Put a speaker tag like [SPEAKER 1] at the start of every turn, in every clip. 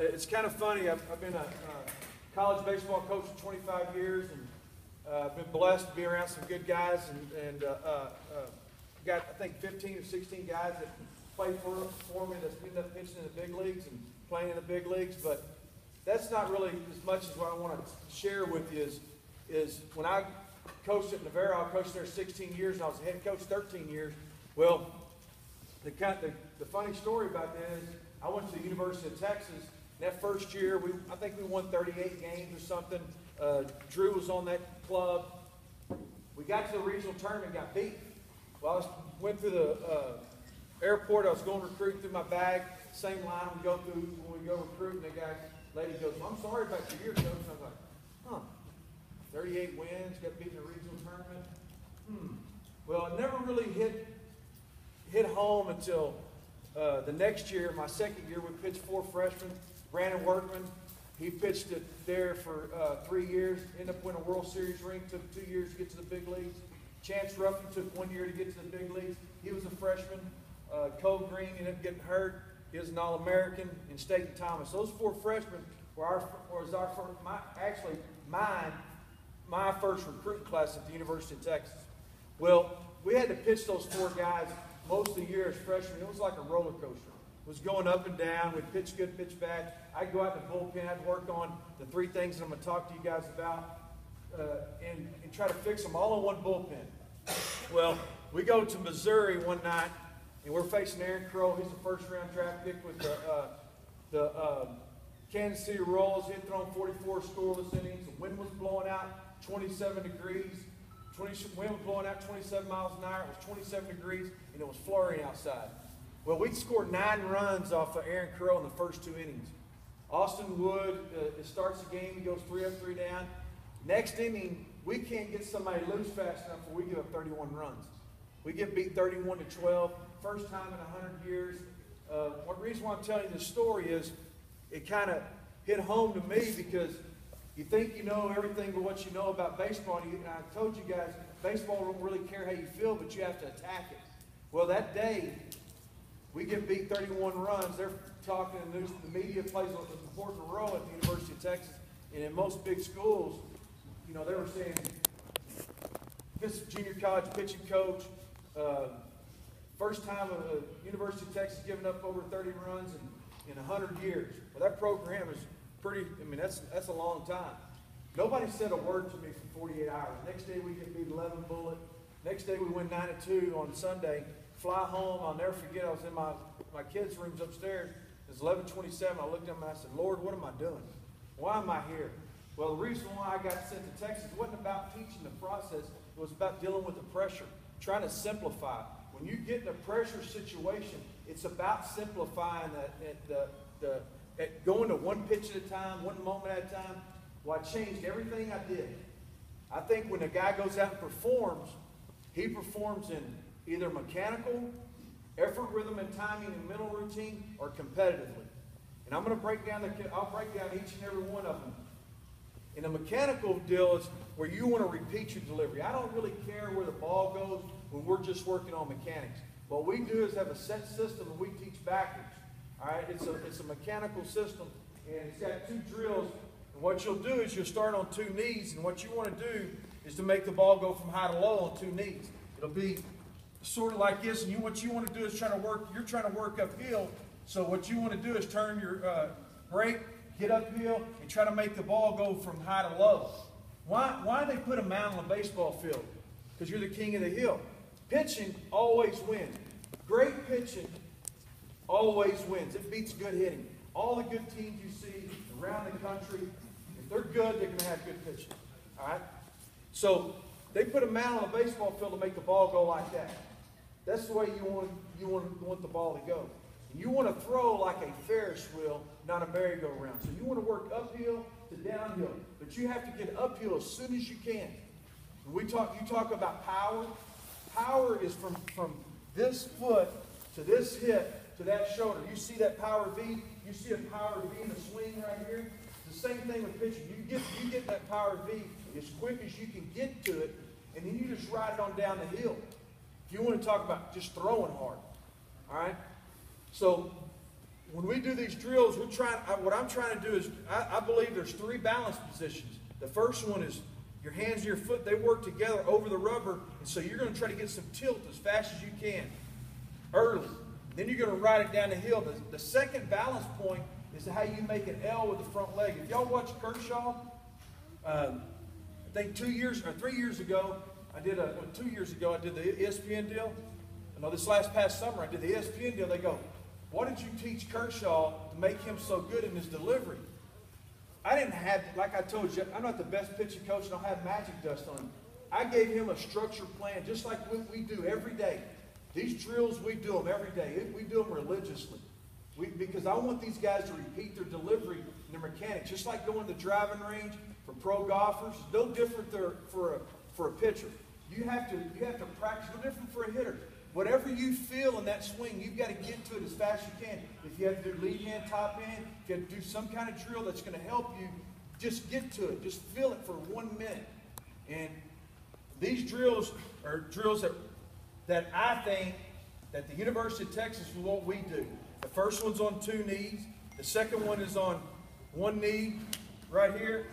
[SPEAKER 1] it's kind of funny. I've been a college baseball coach for 25 years, and I've been blessed to be around some good guys, and got, I think, 15 or 16 guys that play for me that's ended up pitching in the big leagues and playing in the big leagues. But that's not really as much as what I want to share with you is when I coached at Navarro, I coached there 16 years, and I was a head coach 13 years. Well, the funny story about that is I went to the University of Texas. That first year, I think we won 38 games or something. Drew was on that club. We got to the regional tournament, got beat. Well, I went through the airport. I was going recruiting through my bag. Same line we go through when we go recruiting. The lady goes, "Well, I'm sorry about your year, coach." And I was like, 38 wins, got beat in the regional tournament. Well, it never really hit home until the next year, my second year. We pitched 4 freshmen. Brandon Workman, he pitched it there for 3 years, ended up winning a World Series ring, took 2 years to get to the big leagues. Chance Ruffin took 1 year to get to the big leagues. He was a freshman. Cole Green ended up getting hurt. He was an All-American, in Staten Thomas. Those 4 freshmen my first recruiting class at the University of Texas. Well, we had to pitch those 4 guys most of the year as freshmen. It was like a roller coaster. It was going up and down. We'd pitch good, pitch bad. I'd go out in the bullpen. I'd work on the 3 things that I'm going to talk to you guys about and try to fix them all in one bullpen. Well, we go to Missouri one night, and we're facing Aaron Crow. He's a first-round draft pick with the Kansas City Royals. He had thrown 44 scoreless innings. The wind was blowing out 27 degrees. Wind was blowing out 27 miles an hour. It was 27 degrees, and it was flurrying outside. Well, we scored 9 runs off of Aaron Crow in the first 2 innings. Austin Wood, it starts the game. He goes 3 up, 3 down. Next inning, we can't get somebody loose fast enough where we give up 31 runs. We get beat 31-12. First time in 100 years. One reason why I'm telling you this story is it kind of hit home to me because you think you know everything but what you know about baseball. And I told you guys, baseball don't really care how you feel, but you have to attack it. Well, that day, we get beat 31 runs. They're talking in the news. The media plays an important role at the University of Texas. And in most big schools, you know, they were saying, this junior college pitching coach, first time a University of Texas giving up over 30 runs in 100 years. Well, that program is pretty, I mean, that's a long time. Nobody said a word to me for 48 hours. Next day we get beat 11 bullet. Next day we win 9-2 on Sunday. Fly home. I'll never forget. I was in my kids' rooms upstairs. It was 11:27. I looked at them and I said, "Lord, what am I doing? Why am I here?" Well, the reason why I got sent to Texas wasn't about teaching the process. It was about dealing with the pressure, trying to simplify. When you get in a pressure situation, it's about simplifying going to one pitch at a time, one moment at a time. Well, I changed everything I did. I think when a guy goes out and performs, he performs in either mechanical, effort, rhythm, and timing, and mental routine, or competitively. And I'm going to I'll break down each and every one of them. And a mechanical deal is where you want to repeat your delivery. I don't really care where the ball goes when we're just working on mechanics. What we do is have a set system and we teach backwards. All right, it's a mechanical system, and it's got 2 drills. And what you'll do is you'll start on 2 knees, and what you want to do is to make the ball go from high to low on 2 knees. It'll be sort of like this, and what you want to do is you're trying to work uphill. So what you want to do is turn your brake, get uphill, and try to make the ball go from high to low. Why do they put a mound on a baseball field? Because you're the king of the hill. Pitching always wins. Great pitching always wins. It beats good hitting. All the good teams you see around the country, if they're good, they're going to have good pitching. All right? So they put a mound on a baseball field to make the ball go like that. That's the way you want the ball to go. And you want to throw like a Ferris wheel, not a merry-go-round. So you want to work uphill to downhill. But you have to get uphill as soon as you can. When you talk about power. Power is from this foot to this hip to that shoulder. You see that power V? You see a power V in the swing right here? It's the same thing with pitching. You get that power V as quick as you can get to it, and then you just ride it on down the hill. If you want to talk about just throwing hard. All right? So when we do these drills, what I'm trying to do is, I believe there's 3 balance positions. The first one is your hands and your foot, they work together over the rubber, and so you're going to try to get some tilt as fast as you can, early. Then you're going to ride it down the hill. The second balance point is how you make an L with the front leg. If y'all watch Kershaw, I think 3 years ago, I did the ESPN deal. No, this past summer, I did the ESPN deal. They go, what did you teach Kershaw to make him so good in his delivery? I didn't have, like I told you, I'm not the best pitching coach, and I don't have magic dust on him. I gave him a structured plan, just like we do every day. These drills, we do them every day. We do them religiously. Because I want these guys to repeat their delivery and their mechanics. Just like going to the driving range for pro golfers, it's no different for a pitcher. You have to practice, no different for a hitter. Whatever you feel in that swing, you've got to get to it as fast as you can. If you have to do lead hand, top hand, if you have to do some kind of drill that's going to help you, just get to it. Just feel it for 1 minute. And these drills are drills that I think that the University of Texas is what we do. The first one's on 2 knees. The second one is on 1 knee right here.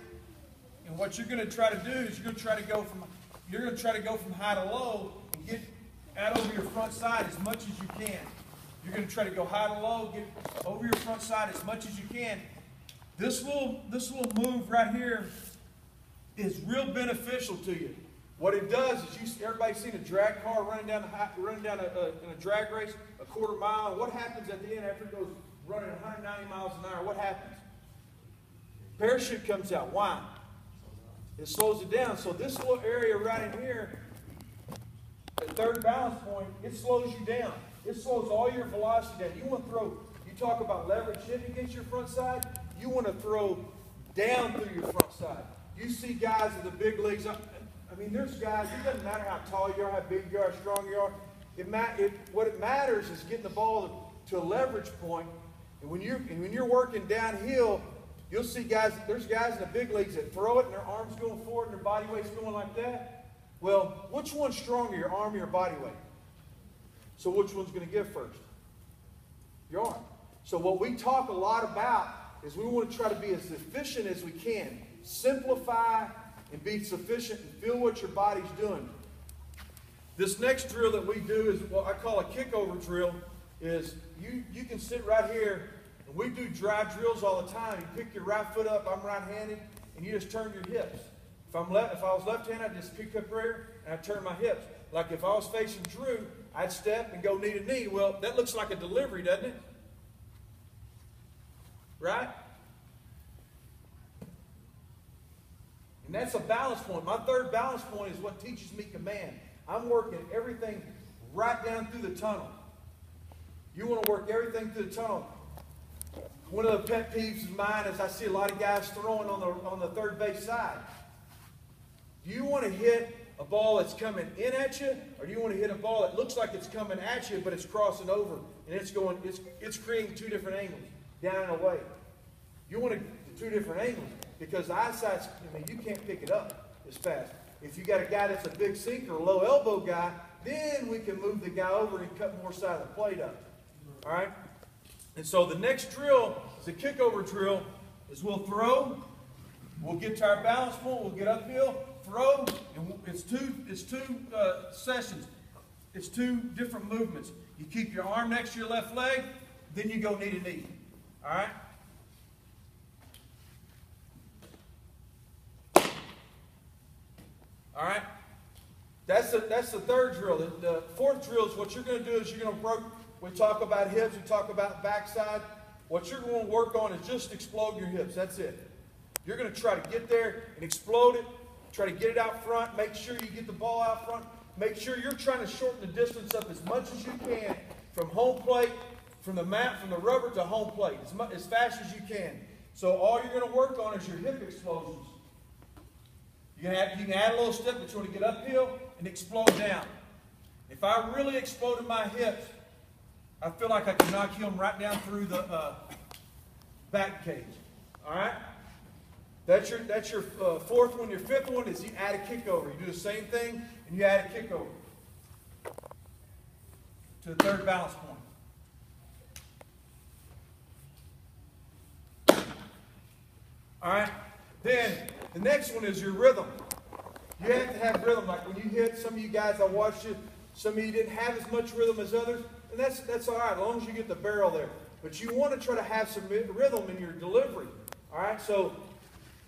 [SPEAKER 1] And what you're going to try to do is you're going to try to go from high to low and get out over your front side as much as you can. You're going to try to go high to low, get over your front side as much as you can. This little move right here is real beneficial to you. What it does is, everybody's seen a drag car running down in a drag race, a quarter mile. And what happens at the end after it goes running 190 miles an hour? What happens? Parachute comes out. Why? It slows it down. So this little area right in here, the third balance point, it slows you down. It slows all your velocity down. You want to throw, you talk about leverage hit against your front side, you want to throw down through your front side. You see guys in the big leagues, I mean, there's guys, it doesn't matter how tall you are, how big you are, how strong you are. What it matters is getting the ball to a leverage point. And when you're working downhill, you'll see there's guys in the big leagues that throw it and their arms going forward and their body weight's going like that. Well, which one's stronger, your arm or your body weight? So which one's going to give first? Your arm. So what we talk a lot about is we want to try to be as efficient as we can. Simplify and be sufficient and feel what your body's doing. This next drill that we do is what I call a kickover drill. Is you can sit right here, and we do drive drills all the time. You pick your right foot up, I'm right-handed, and you just turn your hips. If I was left-handed, I'd just pick up here and I'd turn my hips. Like if I was facing Drew, I'd step and go knee to knee. Well, that looks like a delivery, doesn't it? Right? And that's a balance point. My third balance point is what teaches me command. I'm working everything right down through the tunnel. You want to work everything through the tunnel. One of the pet peeves of mine is I see a lot of guys throwing on the third base side. Do you want to hit a ball that's coming in at you, or do you want to hit a ball that looks like it's coming at you, but it's crossing over and it's creating 2 different angles, down and away? You want the 2 different angles because the eyesight's, you can't pick it up as fast. If you got a guy that's a big sinker, a low elbow guy, then we can move the guy over and cut more side of the plate up. All right? And so the next drill is a kickover drill. Is we'll throw, we'll get to our balance point, we'll get uphill, throw, and it's two sessions. It's 2 different movements. You keep your arm next to your left leg, then you go knee to knee. All right? All right? That's the third drill. The fourth drill is what you're going to do is you're going to work. We talk about hips. We talk about backside. What you're going to work on is just explode your hips. That's it. You're going to try to get there and explode it. Try to get it out front. Make sure you get the ball out front. Make sure you're trying to shorten the distance up as much as you can from home plate, from the mat, from the rubber to home plate, as fast as you can. So all you're going to work on is your hip explosions. You can add a little step, but you want to get uphill and explode down. If I really exploded my hips, I feel like I can knock him right down through the back cage. All right? That's your fourth one. Your fifth one is you add a kickover. You do the same thing, and you add a kickover to the third balance point. All right? Then the next one is your rhythm. You have to have rhythm. Like when you hit, some of you guys, I watched you, some of you didn't have as much rhythm as others, and that's all right, as long as you get the barrel there. But you want to try to have some rhythm in your delivery. All right? So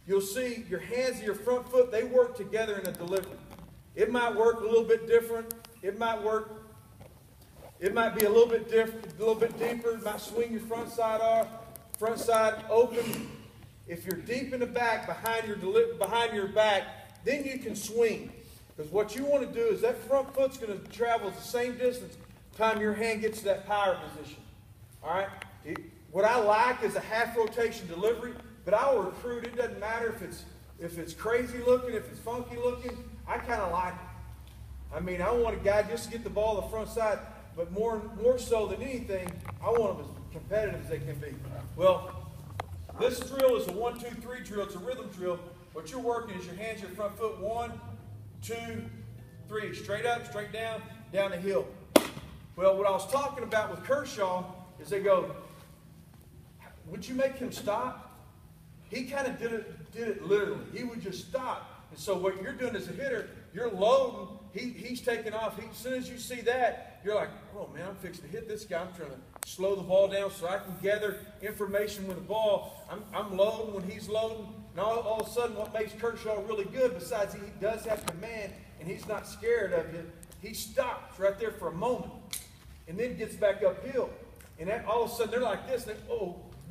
[SPEAKER 1] you'll see your hands and your front foot, they work together in a delivery. It might work a little bit different. It might be a little bit different, a little bit deeper. It might swing your front side off, front side open. If you're deep in the back, behind your back, then you can swing. Because what you want to do is that front foot's going to travel the same distance time your hand gets to that power position. All right? What I like is a half rotation delivery, but I will recruit. It doesn't matter if it's crazy looking, if it's funky looking. I kind of like it. I mean, I want a guy just to get the ball to the front side, but more so than anything, I want them as competitive as they can be. Well, this drill is a 1, 2, 3 drill. It's a rhythm drill. What you're working is your hands, your front foot. 1, 2, 3. Straight up, straight down, down the hill. Well, what I was talking about with Kershaw is they go, would you make him stop? He kind of did it literally. He would just stop. And so what you're doing as a hitter, you're loading. He's taking off. As soon as you see that, you're like, oh, man, I'm fixing to hit this guy. I'm trying to slow the ball down so I can gather information with the ball. I'm loading when he's loading. And all of a sudden, what makes Kershaw really good, besides he does have command and he's not scared of you, he stops right there for a moment and then gets back uphill. And all of a sudden, they're like this. Then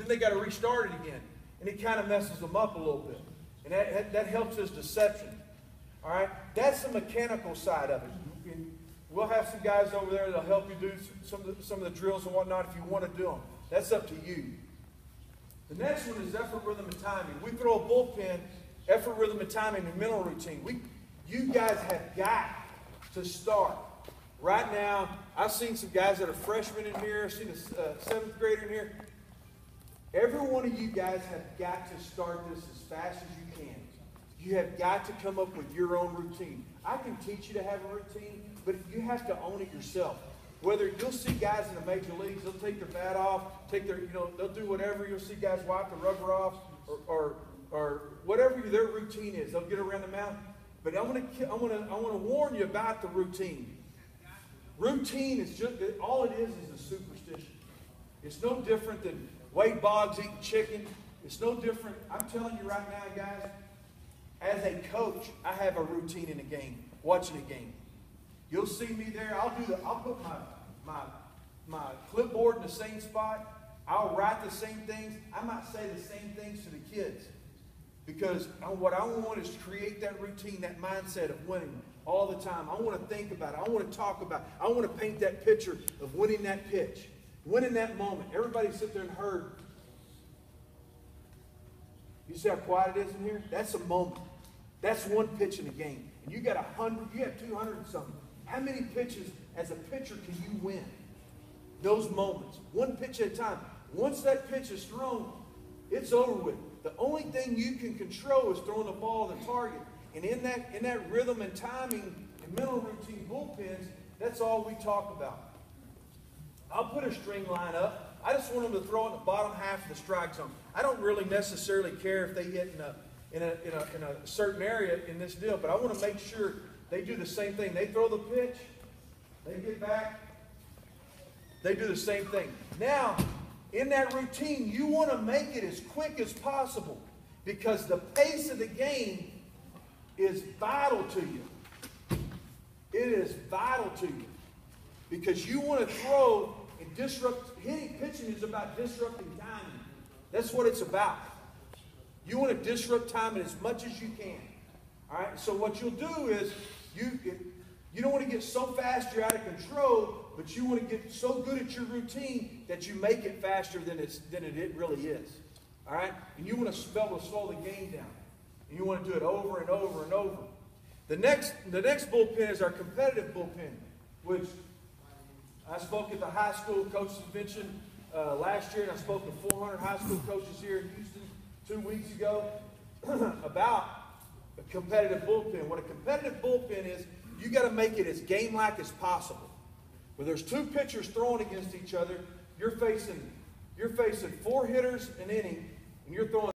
[SPEAKER 1] they got to restart it again. And it kind of messes them up a little bit. And that helps his deception. All right? That's the mechanical side of it. And we'll have some guys over there that'll help you do some of the drills and whatnot if you want to do them. That's up to you. The next one is effort, rhythm, and timing. We throw a bullpen, effort, rhythm, and timing, and mental routine. You guys have got to start. Right now, I've seen some guys that are freshmen in here. I've seen a 7th grader in here. Every one of you guys have got to start this as fast as you can. You have got to come up with your own routine. I can teach you to have a routine, but you have to own it yourself. Whether you'll see guys in the major leagues, they'll take their bat off, they'll do whatever. You'll see guys wipe the rubber off, or whatever their routine is. They'll get around the mound. But I want to warn you about the routine. Routine is just all it is a superstition. It's no different than Wade Boggs eating chicken. It's no different. I'm telling you right now, guys, as a coach, I have a routine in a game, watching a game. You'll see me there. I'll put my clipboard in the same spot. I'll write the same things. I might say the same things to the kids. Because what I want is to create that routine, that mindset of winning all the time. I want to think about it. I want to talk about it. I want to paint that picture of winning that pitch, winning that moment. Everybody sit there and heard. You see how quiet it is in here? That's a moment. That's one pitch in a game. And you got 100, you have 200 and something. How many pitches as a pitcher can you win? Those moments. One pitch at a time. Once that pitch is thrown, it's over with. The only thing you can control is throwing the ball at the target. And in that rhythm and timing and mental routine bullpens, that's all we talk about. I'll put a string line up. I just want them to throw it in the bottom half of the strike zone. I don't really necessarily care if they hit in a certain area in this deal, but I want to make sure they do the same thing. They throw the pitch, they get back, they do the same thing. Now, in that routine, you want to make it as quick as possible because the pace of the game is vital to you. It is vital to you because you want to throw and disrupt. Pitching is about disrupting timing. That's what it's about. You want to disrupt timing as much as you can. All right. So what you'll do is you don't want to get so fast you're out of control, but you want to get so good at your routine that you make it faster than it really is. All right. And you want to be able to slow the game down. And you want to do it over and over and over. The next bullpen is our competitive bullpen, which I spoke at the high school coaches convention last year, and I spoke to 400 high school coaches here in Houston 2 weeks ago about a competitive bullpen. What a competitive bullpen is, you got to make it as game-like as possible. Where there's two pitchers throwing against each other, you're facing 4 hitters an inning, and you're throwing